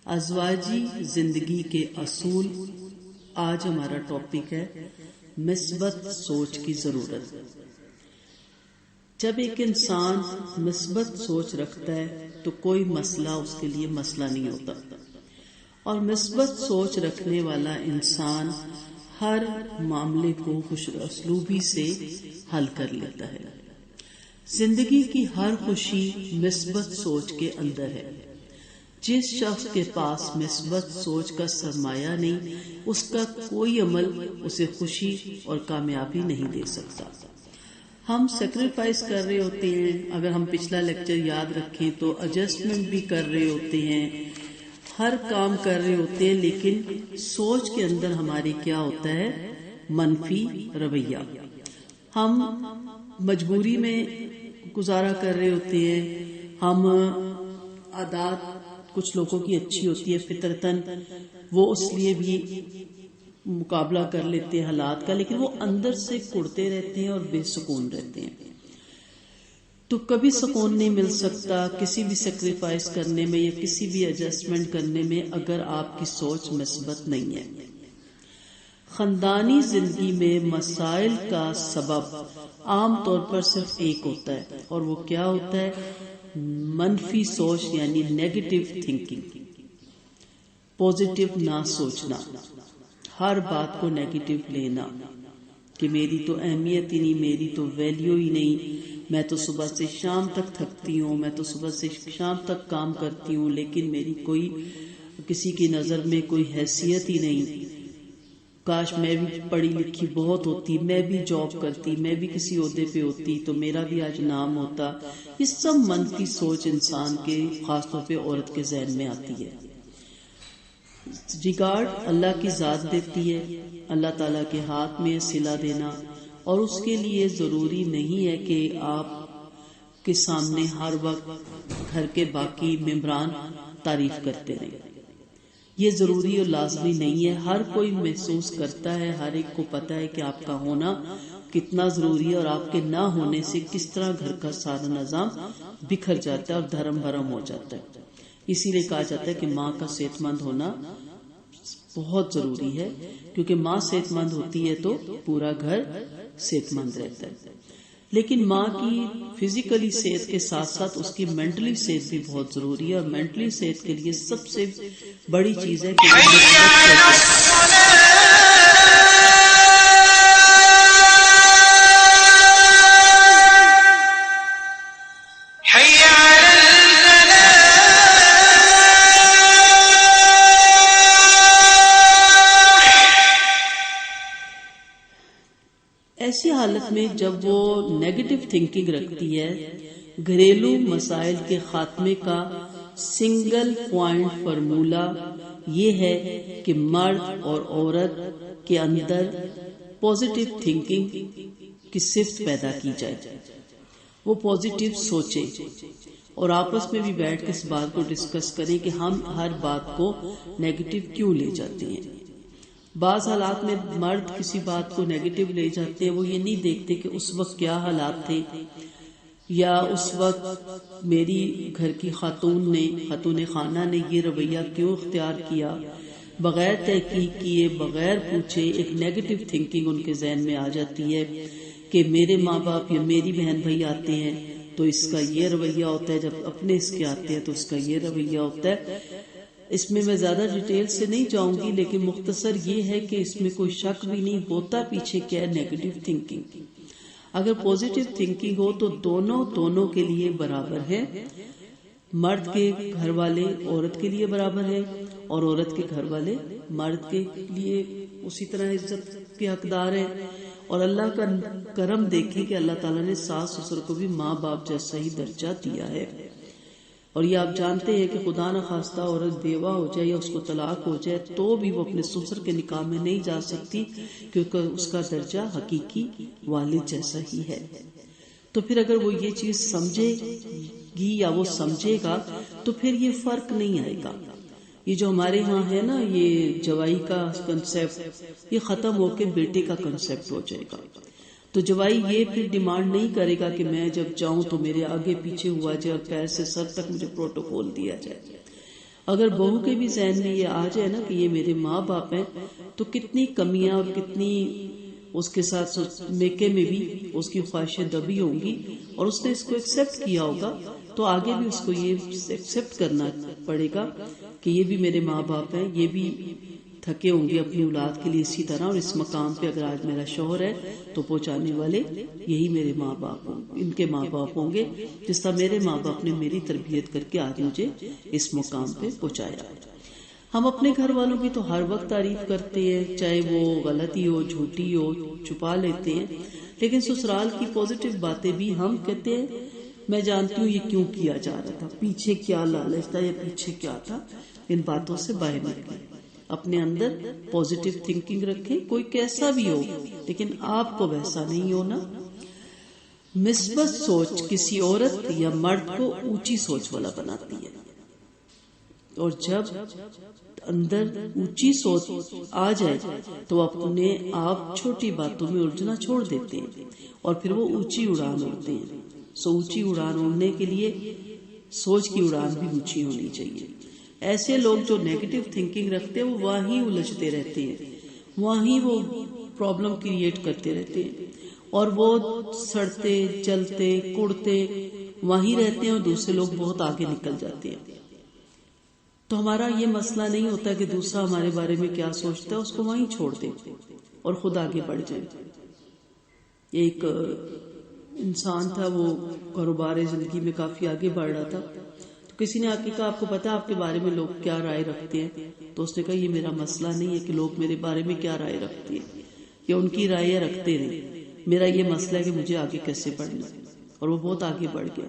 ازواجی زندگی کے اصول۔ آج ہمارا ٹاپک ہے مثبت سوچ کی ضرورت۔ جب ایک انسان مثبت سوچ رکھتا ہے تو کوئی مسئلہ اس کے لیے مسئلہ نہیں ہوتا، اور مثبت سوچ رکھنے والا انسان ہر معاملے کو خوش اسلوبی سے حل کر لیتا ہے۔ زندگی کی ہر خوشی مثبت سوچ کے اندر ہے۔ جس شخص کے پاس مثبت سوچ کا سرمایہ نہیں، اس کا کوئی عمل اسے خوشی اور کامیابی نہیں دے سکتا۔ ہم سیکریفائس کر رہے ہوتے ہیں، اگر ہم پچھلا لیکچر یاد رکھیں تو ایڈجسٹمنٹ بھی کر رہے ہوتے ہیں، ہر کام کر رہے ہوتے ہیں، لیکن سوچ کے اندر ہماری کیا ہوتا ہے؟ منفی رویہ۔ ہم مجبوری میں گزارا کر رہے ہوتے ہیں، ہم عادات کچھ لوگوں کی اچھی ہوتی ہے فطرتاً، وہ اس لیے بھی مقابلہ کر لیتے ہیں حالات کا، لیکن وہ اندر سے کڑتے رہتے ہیں اور بے سکون رہتے ہیں۔ تو کبھی سکون نہیں مل سکتا کسی بھی سیکریفائس کرنے میں یا کسی بھی ایڈجسٹمنٹ کرنے میں اگر آپ کی سوچ مثبت نہیں ہے۔ خاندانی زندگی میں مسائل کا سبب عام طور پر صرف ایک ہوتا ہے، اور وہ کیا ہوتا ہے؟ منفی سوچ، یعنی نیگیٹو تھنکنگ، پوزیٹو نہ سوچنا، ہر بات کو نیگیٹو لینا کہ میری تو اہمیت ہی نہیں، میری تو ویلیو ہی نہیں، میں تو صبح سے شام تک تھکتی ہوں، میں تو صبح سے شام تک کام کرتی ہوں، لیکن میری کوئی کسی کی نظر میں کوئی حیثیت ہی نہیں، کاش میں بھی پڑھی لکھی بہت ہوتی، میں بھی جاب کرتی، میں بھی کسی عہدے پہ ہوتی تو میرا بھی آج نام ہوتا۔ یہ سب منفی سوچ انسان کے، خاص طور پہ عورت کے ذہن میں آتی ہے۔ ریگارڈ اللہ کی ذات دیتی ہے، اللہ تعالیٰ کے ہاتھ میں صلہ دینا، اور اس کے لیے ضروری نہیں ہے کہ آپ کے سامنے ہر وقت گھر کے باقی ممبران تعریف کرتے رہیں۔ یہ ضروری اور لازمی نہیں ہے، ہر کوئی محسوس کرتا ہے، ہر ایک کو پتا ہے کہ آپ کا ہونا کتنا ضروری ہے، اور آپ کے نہ ہونے سے کس طرح گھر کا سارا نظام بکھر جاتا ہے اور دھرم بھرم ہو جاتا ہے۔ اسی لیے کہا جاتا ہے کہ ماں کا صحت مند ہونا بہت ضروری ہے، کیونکہ ماں صحت مند ہوتی ہے تو پورا گھر صحت مند رہتا ہے۔ لیکن ماں کی فزیکلی صحت کے ساتھ ساتھ اس کی مینٹلی صحت بھی بہت ضروری ہے، اور مینٹلی صحت کے لیے سب سے بڑی چیز ہے کہ ایسی حالت میں جب وہ نیگیٹو تھنکنگ رکھتی ہے، گھریلو مسائل کے خاتمے کا سنگل پوائنٹ فارمولہ یہ ہے کہ مرد اور عورت کے اندر پازیٹیو تھنکنگ کی صفت پیدا کی جائے، وہ پازیٹیو سوچے، اور آپس میں بھی بیٹھ کے اس بات کو ڈسکس کریں کہ ہم ہر بات کو نیگیٹو کیوں لے جاتے ہیں۔ بعض حالات میں مرد کسی بات کو نیگیٹو لے جاتے ہیں، وہ یہ نہیں دیکھتے کہ اس وقت کیا حالات تھے، یا اس وقت میری گھر کی خاتون خانہ نے یہ رویہ کیوں اختیار کیا، بغیر تحقیق کیے، بغیر پوچھے ایک نیگیٹو تھنکنگ ان کے ذہن میں آ جاتی ہے کہ میرے ماں باپ یا میری بہن بھائی آتے ہیں تو اس کا یہ رویہ ہوتا ہے، جب اپنے اس کے آتے ہیں تو اس کا یہ رویہ ہوتا ہے۔ اس میں زیادہ ڈیٹیل سے نہیں جاؤں گی، لیکن مختصر یہ ہے کہ اس میں کوئی شک بھی نہیں ہوتا پیچھے کیا ہے، نیگیٹو تھنکنگ۔ اگر پازیٹیو تھنکنگ ہو تو دونوں کے لیے برابر ہے، مرد کے گھر والے عورت کے لیے برابر ہے، اور عورت کے گھر والے مرد کے لیے اسی طرح عزت کے حقدار ہیں۔ اور اللہ کا کرم دیکھیں کہ اللہ تعالیٰ نے ساس سسر کو بھی ماں باپ جیسا ہی درجہ دیا ہے، اور یہ آپ جانتے ہیں کہ خدا نہ خواستہ عورت بیوہ ہو جائے یا اس کو طلاق ہو جائے تو بھی وہ اپنے سسر کے نکاح میں نہیں جا سکتی، کیونکہ اس کا درجہ حقیقی والد جیسا ہی ہے۔ تو پھر اگر وہ یہ چیز سمجھے گی یا وہ سمجھے گا تو پھر یہ فرق نہیں آئے گا۔ یہ جو ہمارے ہاں ہے نا، یہ جوائی کا کنسیپٹ، یہ ختم ہو کے بیٹے کا کنسیپٹ ہو جائے گا۔ تو جوائی یہ پھر ڈیمانڈ نہیں کرے گا کہ میں جب جاؤں تو میرے آگے پیچھے ہوا جائے اور پیر سے سر تک مجھے پروٹوکول دیا جائے، اگر بہو کے بھی ذہن میں یہ آ جائے نا کہ یہ میرے ماں باپ ہیں، تو کتنی کمیاں اور کتنی اس کے ساتھ میکے میں بھی اس کی خواہشیں دبی ہوں گی، اور اس نے اس کو ایکسپٹ کیا ہوگا، تو آگے بھی اس کو یہ ایکسپٹ کرنا پڑے گا کہ یہ بھی میرے ماں باپ ہیں، یہ بھی تھکے ہوں گے اپنی اولاد کے لیے اسی طرح، اور اس مقام پہ اگر آج میرا شوہر ہے تو پہنچانے والے یہی میرے ماں باپ ہوں، ان کے ماں باپ ہوں گے، جس طرح میرے ماں باپ نے میری تربیت کر کے آج مجھے اس مقام پہ پہنچایا۔ ہم اپنے گھر والوں کی تو ہر وقت تعریف کرتے ہیں، چاہے وہ غلطی ہو، جھوٹی ہو، چھپا لیتے ہیں، لیکن سسرال کی پازیٹیو باتیں بھی ہم کہتے ہیں میں جانتی ہوں یہ کیوں کیا جا رہا تھا، پیچھے کیا لالچ تھا یا پیچھے کیا تھا، ان باتوں سے باہر نکلیں، اپنے اندر پازیٹیو تھنکنگ رکھیں، کوئی کیسا بھی ہو لیکن آپ کو ویسا نہیں ہونا۔ مثبت سوچ کسی عورت یا مرد کو اونچی سوچ والا بناتی ہے، اور جب اندر اونچی سوچ آ جائے تو اپنے آپ چھوٹی باتوں میں الجھنا چھوڑ دیتے ہیں اور پھر وہ اونچی اڑان اڑتے ہیں۔ اونچی اڑان اڑنے کے لیے سوچ کی اڑان بھی اونچی ہونی چاہیے۔ ایسے لوگ جو نیگیٹو تھنکنگ رکھتے ہیں وہ وہیں الجھتے رہتے ہیں، وہیں وہ پرابلم کریٹ کرتے رہتے ہیں، اور وہ سڑتے جلتے کڑتے وہیں رہتے ہیں، اور دوسرے لوگ بہت آگے نکل جاتے ہیں۔ تو ہمارا یہ مسئلہ نہیں ہوتا کہ دوسرا ہمارے بارے میں کیا سوچتا ہے، اس کو وہیں چھوڑ دیں اور خود آگے بڑھ جائیں۔ ایک انسان تھا، وہ کاروبار زندگی میں کافی آگے بڑھ رہا تھا، تو کسی نے آ کے کہا آپ کو پتا آپ کے بارے میں لوگ کیا رائے رکھتے ہیں؟ تو اس نے کہا یہ میرا مسئلہ نہیں ہے کہ لوگ میرے بارے میں کیا رائے رکھتے ہیں، یا ان کی رائے رکھتے رہیں، میرا یہ مسئلہ ہے کہ مجھے آگے کیسے بڑھنا۔ اور وہ بہت آگے بڑھ گیا۔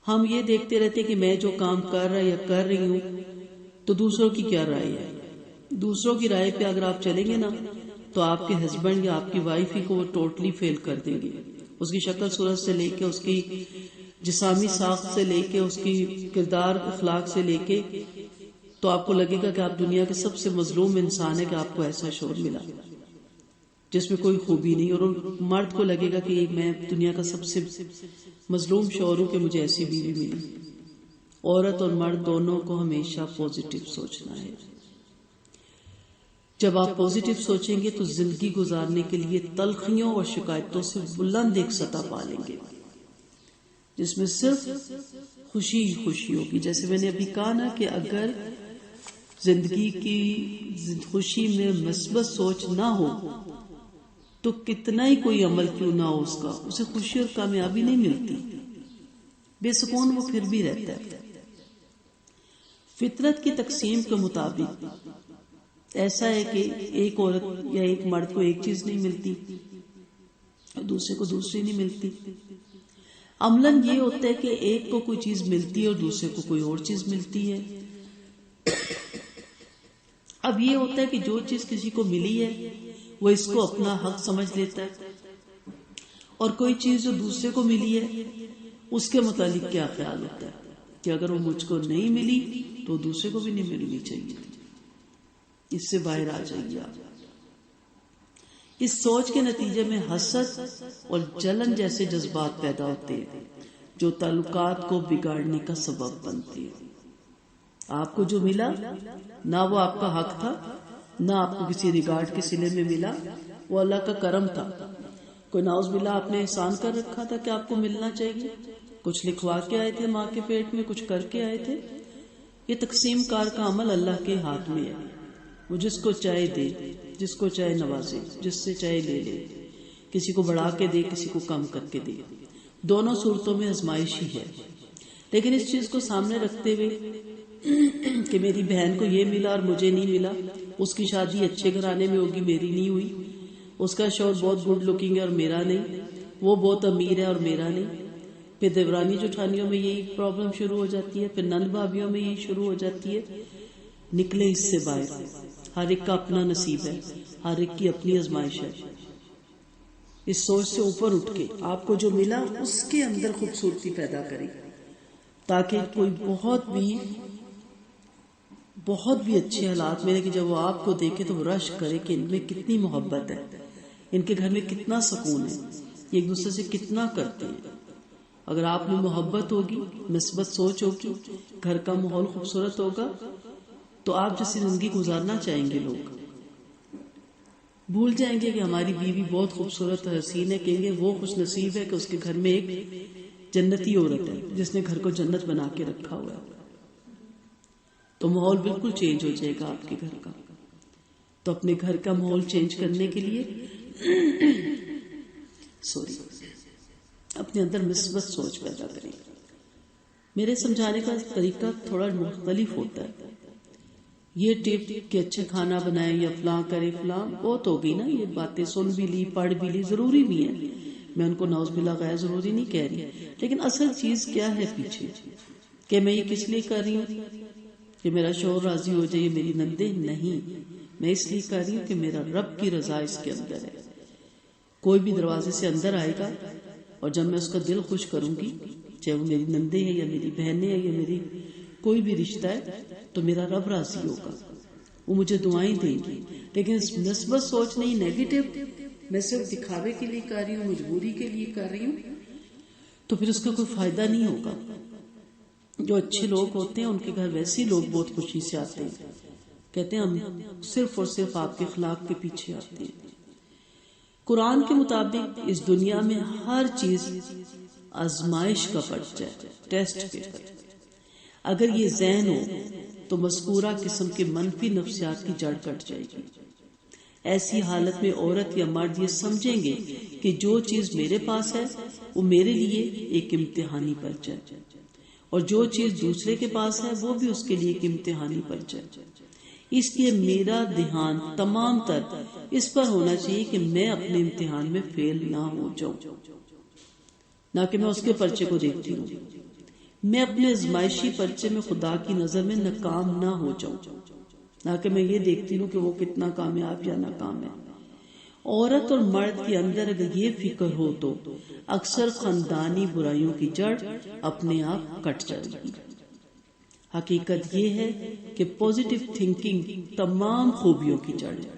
ہم یہ دیکھتے رہتے کہ میں جو کام کر رہا یا کر رہی ہوں تو دوسروں کی کیا رائے ہے۔ دوسروں کی رائے پہ اگر آپ چلیں گے نا تو آپ کے ہسبینڈ یا آپ کی وائف ہی کو وہ ٹوٹلی فیل کر دیں گے، اس کی شکل صورت سے لے کے، اس کی جسامی ساخت سے لے کے، اس کی کردار اخلاق سے لے کے، تو آپ کو لگے گا کہ آپ دنیا کے سب سے مظلوم انسان ہے کہ آپ کو ایسا شوہر ملا جس میں کوئی خوبی نہیں، اور مرد کو لگے گا کہ میں دنیا کا سب سے مظلوم شوہر ہوں کہ مجھے ایسی بیوی ملی۔ عورت اور مرد دونوں کو ہمیشہ پازیٹیو سوچنا ہے۔ جب آپ پازیٹیو سوچیں گے تو زندگی گزارنے کے لیے تلخیوں اور شکایتوں سے بلند ایک سطح پا لیں گے جس میں صرف خوشی ہی خوشی ہوگی۔ جیسے میں نے ابھی کہا نا کہ اگر زندگی کی خوشی میں مثبت سوچ نہ ہو تو کتنا ہی کوئی عمل کیوں نہ ہو اس کا، اسے خوشی اور کامیابی نہیں ملتی، بے سکون وہ پھر بھی رہتا ہے۔ فطرت کی تقسیم کے مطابق ایسا ہے کہ ایک عورت یا ایک مرد کو ایک چیز نہیں ملتی اور دوسرے کو دوسری نہیں ملتی۔ عملاً یہ ہوتا ہے کہ ایک کو کوئی چیز ملتی ہے اور دوسرے کو کوئی اور چیز ملتی ہے۔ اب یہ ہوتا ہے کہ جو چیز کسی کو ملی ہے وہ اس کو اپنا حق سمجھ لیتا ہے، اور کوئی چیز جو دوسرے کو ملی ہے اس کے متعلق کیا خیال ہوتا ہے کہ اگر وہ مجھ کو نہیں ملی تو دوسرے کو بھی نہیں ملنی چاہیے۔ اس سے باہر آ جائیے آپ۔ اس سوچ کے نتیجے میں حسد اور جلن جیسے جذبات پیدا ہوتے ہیں جو تعلقات کو بگاڑنے کا سبب بنتے ہیں۔ آپ کو جو ملا نہ وہ آپ کا حق تھا، نہ آپ کو کسی ریگارڈ کے سلے میں ملا، وہ اللہ کا کرم تھا۔ کوئی ناؤز باللہ آپ نے احسان کر رکھا تھا کہ آپ کو ملنا چاہیے، کچھ لکھوا کے آئے تھے ماں کے پیٹ میں، کچھ کر کے آئے تھے۔ یہ تقسیم کار کا عمل اللہ کے ہاتھ میں ہے، وہ جس کو چاہے دے، جس کو چاہے نوازے، جس سے چاہے لے لے، کسی کو بڑھا کے دے، کسی کو کم کر کے دے، دونوں صورتوں میں آزمائش ہی ہے۔ لیکن اس چیز کو سامنے رکھتے ہوئے کہ میری بہن کو یہ ملا اور مجھے نہیں ملا، اس کی شادی اچھے گھرانے میں ہوگی، میری نہیں ہوئی، اس کا شوہر بہت گڈ لکنگ ہے اور میرا نہیں، وہ بہت امیر ہے اور میرا نہیں، پھر دیورانی جٹھانیوں میں یہی پرابلم شروع ہو جاتی ہے، پھر نند بھابھیوں میں یہی شروع ہو جاتی ہے۔ نکلے اس سے باہر، ہر ایک کا اپنا نصیب ہے، ہر ایک کی اپنی آزمائش ہے۔ اس سوچ سے اوپر اٹھ کے آپ کو جو ملا اس کے اندر خوبصورتی پیدا کریں، تاکہ کوئی بہت بھی اچھے حالات ملے کہ جب وہ آپ کو دیکھے تو وہ رشک کرے کہ ان میں کتنی محبت ہے، ان کے گھر میں کتنا سکون ہے، یہ ایک دوسرے سے کتنا کرتے ہیں۔ اگر آپ میں محبت ہوگی، مثبت سوچ ہوگی، گھر کا ماحول خوبصورت ہوگا، تو آپ جیسی زندگی گزارنا چاہیں گے لوگ. بھول جائیں گے کہ ہماری بیوی بہت خوبصورت اور حسین ہے، کہیں گے وہ خوش نصیب ہے کہ اس کے گھر میں ایک جنتی عورت ہے جس نے گھر کو جنت بنا کے رکھا ہوا ہے. تو ماحول بالکل چینج ہو جائے گا آپ کے گھر کا. تو اپنے گھر کا ماحول چینج کرنے کے لیے اپنے اندر مثبت سوچ پیدا کریں. میرے سمجھانے کا طریقہ تھوڑا مختلف ہوتا ہے. یہ ٹپ کہ اچھا کھانا بنائیں یا فلاں کرے، فلاں بہت ہو گئی نا، یہ باتیں سن بھی لی، پڑھ بھی لی، ضروری بھی ہے، میں ان کو نعوذ باللہ غیر ضروری نہیں کہہ رہی، لیکن اصل چیز کیا ہے پیچھے، کہ میں یہ کس لیے کر رہی ہوں کہ میرا شوہر راضی ہو جائے، میری نندے نہیں، میں اس لیے کر رہی ہوں کہ میرا رب کی رضا اس کے اندر ہے. کوئی بھی دروازے سے اندر آئے گا اور جب میں اس کا دل خوش کروں گی، چاہے وہ میری نندے ہیں یا میری بہنیں ہیں یا میری کوئی بھی رشتہ ہے، تو میرا رب راضی ہوگا، وہ مجھے دعائیں دیں گی. لیکن مثبت سوچ نہیں، نیگیٹو، میں صرف دکھاوے کے لیے کر رہی ہوں، مجبوری کے لیے کر رہی ہوں، تو پھر اس کا کوئی فائدہ نہیں ہوگا. جو اچھے لوگ ہوتے ہیں ان کے گھر ویسے لوگ بہت خوشی سے آتے ہیں، کہتے ہیں ہم صرف اور صرف آپ کے اخلاق کے پیچھے آتے ہیں. قرآن کے مطابق اس دنیا میں ہر چیز آزمائش کا پرچہ ہے، ٹیسٹ پیپر. اگر یہ ذہن ہو تو مذکورہ قسم کے منفی نفسیات کی جڑ کٹ جائے گی. ایسی حالت میں عورت یا مرد یہ سمجھیں گے کہ جو چیز میرے پاس ہے وہ میرے لیے ایک امتحانی پرچہ ہے، اور جو چیز دوسرے کے پاس ہے وہ بھی اس کے لیے ایک امتحانی پرچہ ہے. اس لیے میرا دھیان تمام تر اس پر ہونا چاہیے کہ میں اپنے امتحان میں فیل نہ ہو جاؤں، نہ کہ میں اس کے پرچے کو دیکھتی ہوں. میں اپنے ازمائشی پرچے میں خدا کی نظر میں ناکام نہ ہو جاؤں، نہ کہ میں یہ دیکھتی ہوں کہ وہ کتنا کامیاب یا ناکام ہے. عورت اور مرد کے اندر اگر یہ فکر ہو تو اکثر خاندانی برائیوں کی جڑ اپنے آپ کٹ جائے گی. حقیقت یہ ہے کہ پازیٹیو تھنکنگ تمام خوبیوں کی جڑ ہے،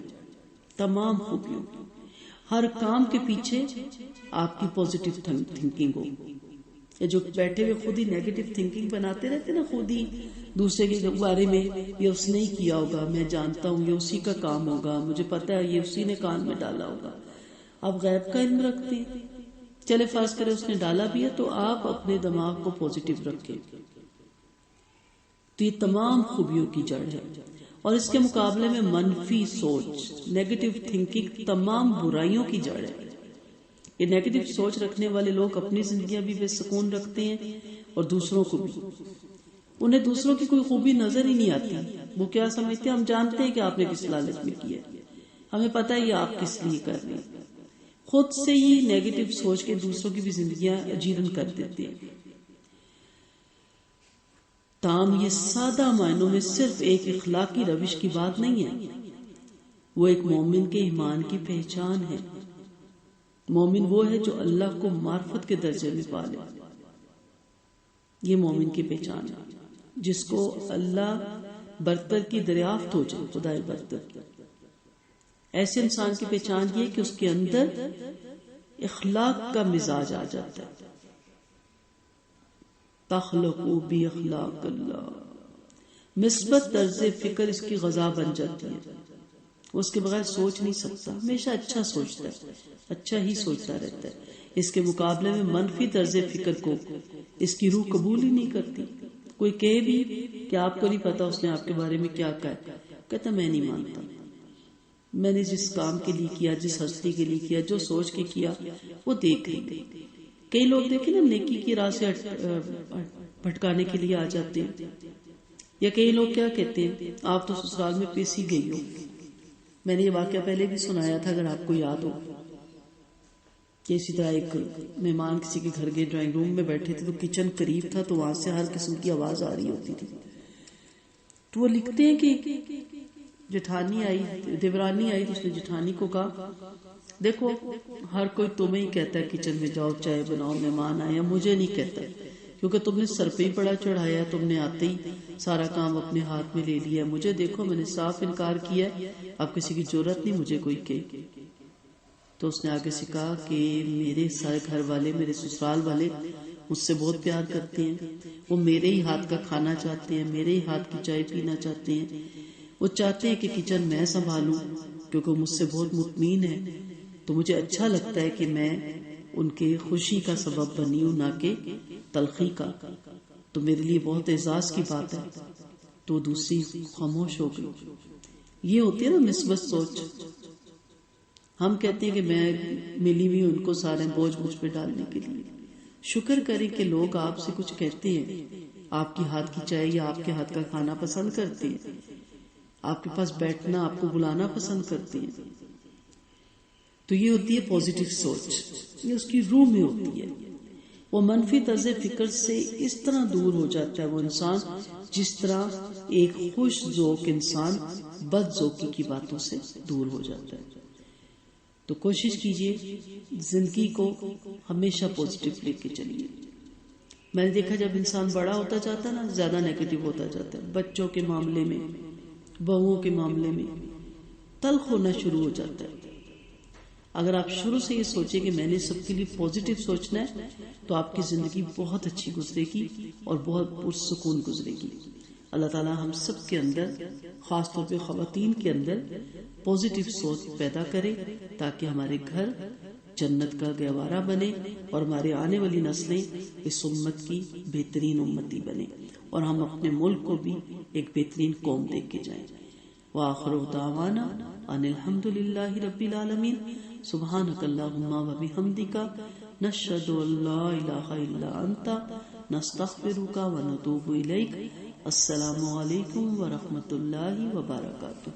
تمام خوبیوں کی. ہر کام کے پیچھے آپ کی پازیٹیو تھنکنگ ہو. یہ جو بیٹھے ہوئے خود ہی نیگیٹو تھنکنگ بناتے رہتے نا، خود ہی دوسرے کے بارے میں، یہ اس نے ہی کیا ہوگا، میں جانتا ہوں یہ اسی کا کام ہوگا، مجھے پتا ہے یہ اسی نے کان میں ڈالا ہوگا. آپ غیب کا علم رکھتے ہیں، چلے فرض کرے اس نے ڈالا بھی ہے تو آپ اپنے دماغ کو پازیٹیو رکھیں. تو یہ تمام خوبیوں کی جڑ ہے. اور اس کے مقابلے میں منفی سوچ، نیگیٹو تھنکنگ تمام برائیوں کی جڑ ہے. یہ نیگیٹو سوچ رکھنے والے لوگ اپنی زندگیاں بھی بے سکون رکھتے ہیں اور دوسروں کو بھی. انہیں دوسروں کی کوئی خوبی نظر ہی نہیں آتی. وہ کیا سمجھتے ہیں، ہم جانتے ہیں کہ آپ نے کس لالچ میں کیا، ہمیں پتہ ہے یہ آپ کس لیے کر رہے ہیں. خود سے ہی نیگیٹو سوچ کے دوسروں کی بھی زندگیاں اجیرن کر دیتے ہیں. تاہم یہ سادہ معنوں میں صرف ایک اخلاقی روش کی بات نہیں ہے، وہ ایک مومن کے ایمان کی پہچان ہے. مومن وہ ہے جو اللہ کو معرفت کے درجے میں پالے. یہ مومن کی پہچان ہے جس کو اللہ برتر کی دریافت ہو جائے، خدائے برتر کی. ایسے انسان کی پہچان یہ کہ اس کے اندر اخلاق کا مزاج آ جاتا ہے. تخلقوا باخلاق اللہ، مثبت طرز فکر اس کی غذا بن جاتی ہے. اس کے بغیر سوچ نہیں سکتا، ہمیشہ اچھا سوچتا ہے، اچھا ہی سوچتا رہتا ہے. اس کے مقابلے میں منفی طرز فکر کو اس کی روح قبول ہی نہیں کرتی. کوئی کہے بھی کہ آپ کو نہیں پتا اس نے آپ کے بارے میں کیا کہا، کہتا میں نہیں مانتا، میں نے جس کام کے لیے کیا، جس ہستی کے لیے کیا، جو سوچ کے کیا وہ دیکھ رہی. کئی لوگ دیکھیں نا نیکی کی راہ سے بھٹکانے کے لیے آ جاتے ہیں. یا کئی لوگ کیا کہتے ہیں، آپ تو سسرال میں پیسی گئی ہو. میں نے یہ واقعہ پہلے بھی سنایا تھا اگر آپ کو یاد ہو، کہ اسی طرح ایک مہمان کسی کے گھر گئے، ڈرائنگ روم میں بیٹھے تھے تو کچن قریب تھا تو وہاں سے ہر قسم کی آواز آ رہی ہوتی تھی. تو وہ لکھتے ہیں کہ جٹھانی آئی، دیورانی آئی تو اس نے جٹھانی کو کہا دیکھو ہر کوئی تمہیں ہی کہتا ہے کچن میں جاؤ چائے بناؤ، مہمان آیا، مجھے نہیں کہتا کیونکہ تم نے سر پہ ہی پڑا چڑھایا، تم نے آتے ہی سارا کام اپنے ہاتھ میں لے لیا. مجھے دیکھو میں نے صاف انکار کیا، اب کسی کی ضرورت نہیں مجھے کوئی کہے. تو اس نے آگے سے کہا کہ میرے سارے گھر والے، میرے سسرال والے مجھ سے بہت پیار کرتے ہیں، وہ میرے ہی ہاتھ کا کھانا چاہتے ہیں، میرے ہی ہاتھ کی چائے پینا چاہتے ہیں، وہ چاہتے ہیں کہ کچن میں سنبھالوں کیونکہ وہ مجھ سے بہت مطمئن ہے. تو مجھے اچھا لگتا ہے کہ میں ان کے خوشی کا سبب بنی ہوں، نہ کہ تلخی کا. تو میرے لیے بہت اعزاز کی بات ہے. تو دوسری خاموش ہو گئی. یہ ہوتی ہے نا مثبت سوچ. ہم کہتے ہیں کہ میں ملی ہوئی ان کو سارے بوجھ مجھ پہ ڈالنے کے لیے. شکر کریں کہ لوگ آپ سے کچھ کہتے ہیں، آپ کی ہاتھ کی چائے یا آپ کے ہاتھ کا کھانا پسند کرتے ہیں، آپ کے پاس بیٹھنا، آپ کو بلانا پسند کرتے ہیں. تو یہ ہوتی ہے پازیٹیو سوچ، یہ اس کی روح میں ہوتی ہے. وہ منفی طرز فکر سے اس طرح دور ہو جاتا ہے وہ انسان جس طرح ایک خوش ذوق انسان بد ذوقی کی باتوں سے دور ہو جاتا ہے. تو کوشش کیجئے زندگی کو ہمیشہ پازیٹیو لے کے چلیے. میں نے دیکھا جب انسان بڑا ہوتا جاتا ہے نا، زیادہ نیگیٹو ہوتا جاتا ہے. بچوں کے معاملے میں، بہوؤں کے معاملے میں تلخ ہونا شروع ہو جاتا ہے. اگر آپ شروع سے یہ سوچیں کہ میں نے سب کے لیے پازیٹیو سوچنا ہے تو آپ کی زندگی بہت اچھی گزرے گی اور بہت پرسکون گزرے گی. اللہ تعالی ہم سب کے اندر، خاص طور پہ خواتین کے اندر پازیٹیو سوچ پیدا کرے تاکہ ہمارے گھر جنت کا گہوارہ بنے اور ہمارے آنے والی نسلیں اس امت کی بہترین امتی بنے اور ہم اپنے ملک کو بھی ایک بہترین قوم دے کے جائیں. وآخر دعوانا ان الحمد للہ رب العالمین. سبحانک اللہم و بحمدک، نشہد ان لا الہ الا انت، نستغفرک و نتوب الیک. السلام علیکم ورحمۃ اللہ وبرکاتہ.